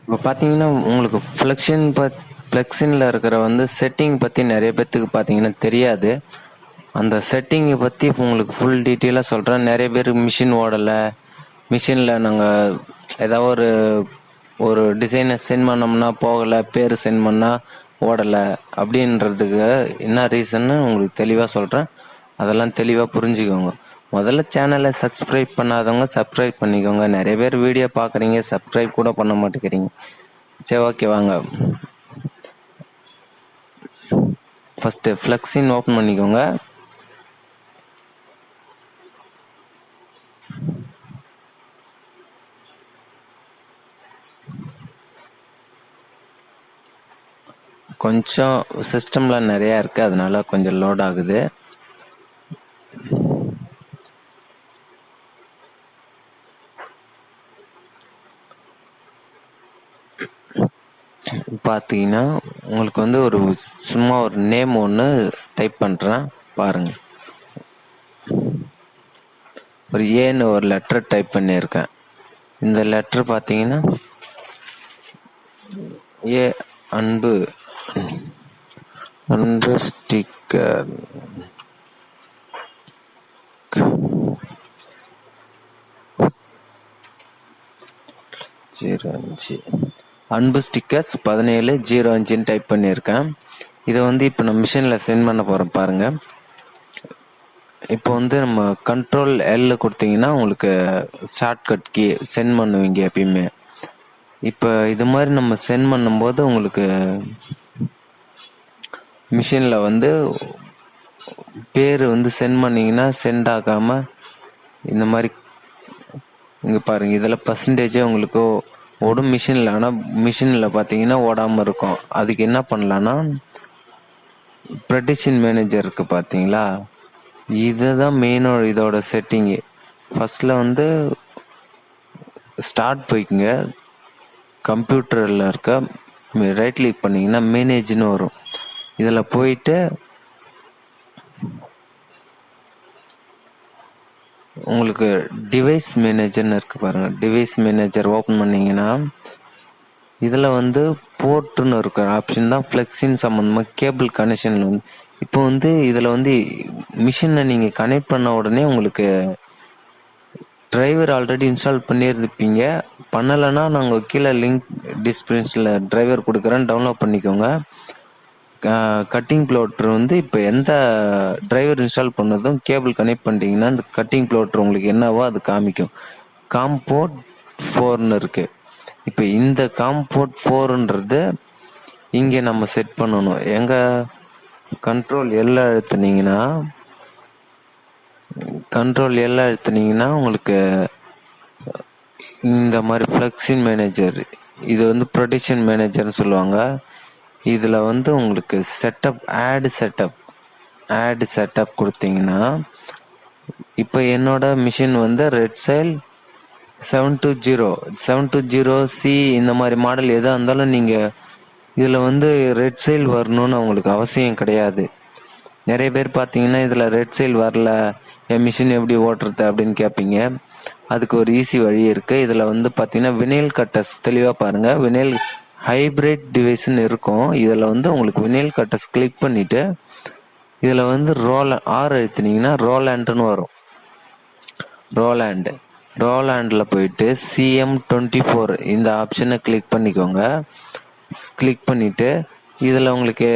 இப்போ பார்த்தீங்கன்னா உங்களுக்கு ஃப்ளெக்ஸினில் இருக்கிற செட்டிங் பற்றி நிறைய பேர்த்துக்கு பார்த்தீங்கன்னா தெரியாது. அந்த செட்டிங்கை பற்றி உங்களுக்கு ஃபுல் டீட்டெயிலாக சொல்கிறேன். நிறைய பேர் மிஷின் ஓடலை, மிஷினில் நாங்கள் ஏதாவது ஒரு ஒரு டிசைனை சென்ட் பண்ணோம்னா போகலை, பேர் சென்ட் பண்ணால் ஓடலை அப்படின்றதுக்கு என்ன ரீசன்னு உங்களுக்கு தெளிவாக சொல்கிறேன். அதெல்லாம் தெளிவாக புரிஞ்சுக்கோங்க. முதல்ல சேனலை சப்ஸ்கிரைப் பண்ணாதவங்க சப்ஸ்கிரைப் பண்ணிக்கோங்க. நிறைய பேர் வீடியோ பார்க்குறீங்க, சப்ஸ்கிரைப் கூட பண்ண மாட்டேங்கிறீங்க. சரி, ஓகே, வாங்க. ஃபஸ்ட்டு ஃப்ளெக்ஸின் ஓப்பன் பண்ணிக்கோங்க. கொஞ்சம் சிஸ்டமில் நிறையா இருக்குது, அதனால கொஞ்சம் லோட் ஆகுது. பார்த்தீங்கன்னா உங்களுக்கு ஒரு சும்மா ஒரு நேம் ஒன்று டைப் பண்ணுறேன் பாருங்கள். ஒரு ஏன்னு ஒரு லெட்டர் டைப் பண்ணியிருக்கேன். இந்த லெட்டர் பார்த்தீங்கன்னா ஏ அன்பு அன்பு ஸ்டிக்கர் 05 அன்பு ஸ்டிக்கர்ஸ் 1705 டைப் பண்ணியிருக்கேன். இதை இப்போ நான் மிஷினில் சென்ட் பண்ண போகிறேன் பாருங்கள். இப்போ நம்ம கண்ட்ரோல் எல் கொடுத்தீங்கன்னா உங்களுக்கு ஷார்ட்கட் கீ சென்ட் பண்ணுவீங்க எப்பயுமே. இப்போ இது மாதிரி நம்ம சென்ட் பண்ணும்போது உங்களுக்கு மிஷினில் பேர் சென்ட் பண்ணிங்கன்னா சென்ட் ஆகாமல் இந்த மாதிரி இங்கே பாருங்கள், இதில் பர்சன்டேஜே உங்களுக்கு ஓடும் மிஷினில். ஆனால் மிஷினில் பார்த்தீங்கன்னா ஓடாமல் இருக்கும். அதுக்கு என்ன பண்ணலான்னா ப்ரொடக்ஷன் மேனேஜர் இருக்குது பார்த்தீங்களா, இதை தான் மெயினோட இதோட செட்டிங்கு. ஃபஸ்ட்டில் ஸ்டார்ட் போய்க்குங்க. கம்ப்யூட்டரில் இருக்க ரைட் கிளிக் பண்ணிங்கன்னா மேனேஜ்னு வரும். இதில் போயிட்டு உங்களுக்கு டிவைஸ் மேனேஜர்னு இருக்குது பாருங்கள். டிவைஸ் மேனேஜர் ஓப்பன் பண்ணிங்கன்னா இதில் போர்ட்டுன்னு இருக்கிற ஆப்ஷன் தான் ஃப்ளெக்ஸின் சம்மந்தமாக கேபிள் கனெக்ஷனில் இப்போ இதில் மிஷினை நீங்கள் கனெக்ட் பண்ண உடனே உங்களுக்கு டிரைவர் ஆல்ரெடி இன்ஸ்டால் பண்ணியிருப்பீங்க. பண்ணலைன்னா நாங்கள் கீழே லிங்க் டிஸ்கிரிப்ஷனில் டிரைவர் கொடுக்குறேன், டவுன்லோட் பண்ணிக்கோங்க. கட்டிங் ப்ளோட்ரு இப்போ எந்த டிரைவர் இன்ஸ்டால் பண்ணதும் கேபிள் கனெக்ட் பண்ணிட்டீங்கன்னா இந்த கட்டிங் ப்ளோட்ரு உங்களுக்கு என்னவோ அது காமிக்கும். காம்போர்ட் 4ன்னு இருக்குது. இப்போ இந்த காம்போர்ட் 4ன்றது இங்கே நம்ம செட் பண்ணணும். எங்கள் கண்ட்ரோல் எல்லாம் அழுத்தினீங்கன்னா உங்களுக்கு இந்த மாதிரி ஃப்ளெக்ஸின் மேனேஜர், இது ப்ரொடக்ஷன் மேனேஜர்னு சொல்லுவாங்க. இதில் உங்களுக்கு ஆட் செட்டப் கொடுத்தீங்கன்னா இப்போ என்னோட மிஷின் ரெட் சைல் 720C இந்த மாதிரி மாடல் எதாக இருந்தாலும் நீங்கள் இதில் ரெட் சைல் வரணும்னு அவங்களுக்கு அவசியம் கிடையாது. நிறைய பேர் பார்த்தீங்கன்னா இதில் ரெட் சைல் வரல, என் மிஷின் எப்படி ஓட்டுறது அப்படின்னு கேட்பீங்க. அதுக்கு ஒரு ஈஸி வழி இருக்குது. இதில் பார்த்தீங்கன்னா வினைல் கட்டர்ஸ் தெளிவாக பாருங்கள். வினைல் ஹைப்ரிட் டிவைஸ்ன்னு இருக்கும். இதில் உங்களுக்கு வினைல் கட்டர்ஸ் கிளிக் பண்ணிவிட்டு இதில் ரோல் அழுத்தினீங்கன்னா ரோலாண்டுன்னு வரும். ரோலாண்டில் போயிட்டு CM24 இந்த ஆப்ஷனை கிளிக் பண்ணிக்கோங்க. கிளிக் பண்ணிவிட்டு இதில் உங்களுக்கு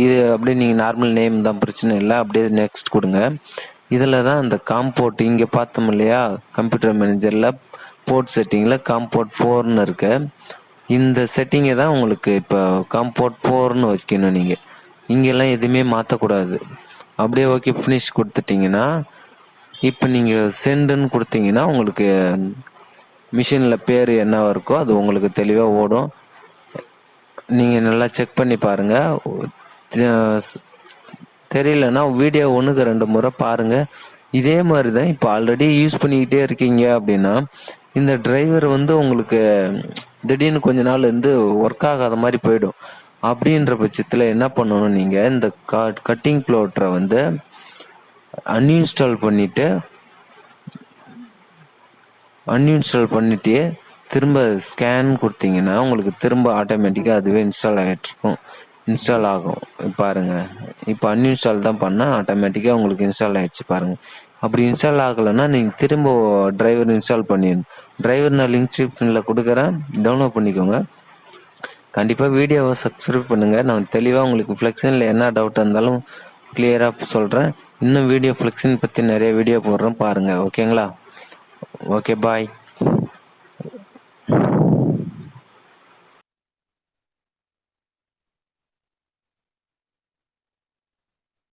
இது அப்படியே நீங்கள் நார்மல் நேம் தான், பிரச்சனை இல்லை. அப்படியே நெக்ஸ்ட் கொடுங்க. இதில் தான் அந்த காம்போர்ட் இங்கே பார்த்தோம் இல்லையா, கம்ப்யூட்டர் மேனேஜரில் போர்ட் செட்டிங்கில் காம்போர்ட் 4ன்னு இருக்கு. இந்த செட்டிங்கை தான் உங்களுக்கு இப்போ காம்போர்ட் 4ன்னு வைக்கணும். நீங்கள் இங்கெல்லாம் எதுவுமே மாற்றக்கூடாது. அப்படியே ஓகே ஃபினிஷ் கொடுத்துட்டிங்கன்னா இப்போ நீங்கள் சென்டுன்னு கொடுத்தீங்கன்னா உங்களுக்கு மிஷினில் பேர் என்ன இருக்கோ அது உங்களுக்கு தெளிவாக ஓடும். நீங்கள் நல்லா செக் பண்ணி பாருங்கள். தெரியலன்னா வீடியோ 1க்கு 2 முறை பாருங்கள். இதே மாதிரி தான் இப்போ ஆல்ரெடி யூஸ் பண்ணிக்கிட்டே இருக்கீங்க அப்படின்னா இந்த டிரைவர் உங்களுக்கு திடீர்னு கொஞ்ச நாள் ஒர்க் ஆகாத மாதிரி போயிடும். அப்படின்ற பட்சத்தில் என்ன பண்ணணும், நீங்கள் இந்த கட்டிங் ப்ளோட்டரை அன்இன்ஸ்டால் பண்ணிவிட்டு திரும்ப ஸ்கேன் கொடுத்தீங்கன்னா உங்களுக்கு திரும்ப ஆட்டோமேட்டிக்காக அதுவே இன்ஸ்டால் ஆகும். பாருங்கள், இப்போ அன்இன்ஸ்டால் தான் பண்ணால் ஆட்டோமேட்டிக்காக உங்களுக்கு இன்ஸ்டால் ஆகிடுச்சு பாருங்கள். அப்படி இன்ஸ்டால் ஆகலைன்னா நீங்கள் திரும்ப டிரைவர் இன்ஸ்டால் பண்ணிடணும். டிரைவர் நான் லிங்க் டிஸ்கிரிப்ஷனில் கொடுக்குறேன், டவுன்லோட் பண்ணிக்கோங்க. கண்டிப்பாக வீடியோவை சப்ஸ்கிரைப் பண்ணுங்கள். நான் தெளிவாக உங்களுக்கு ஃப்ளெக்ஸினில் என்ன டவுட் இருந்தாலும் கிளியராக சொல்கிறேன். இன்னும் ஃப்ளெக்ஸின் பற்றி நிறைய வீடியோ போடுறேன் பாருங்கள். ஓகேங்களா? ஓகே, பாய்.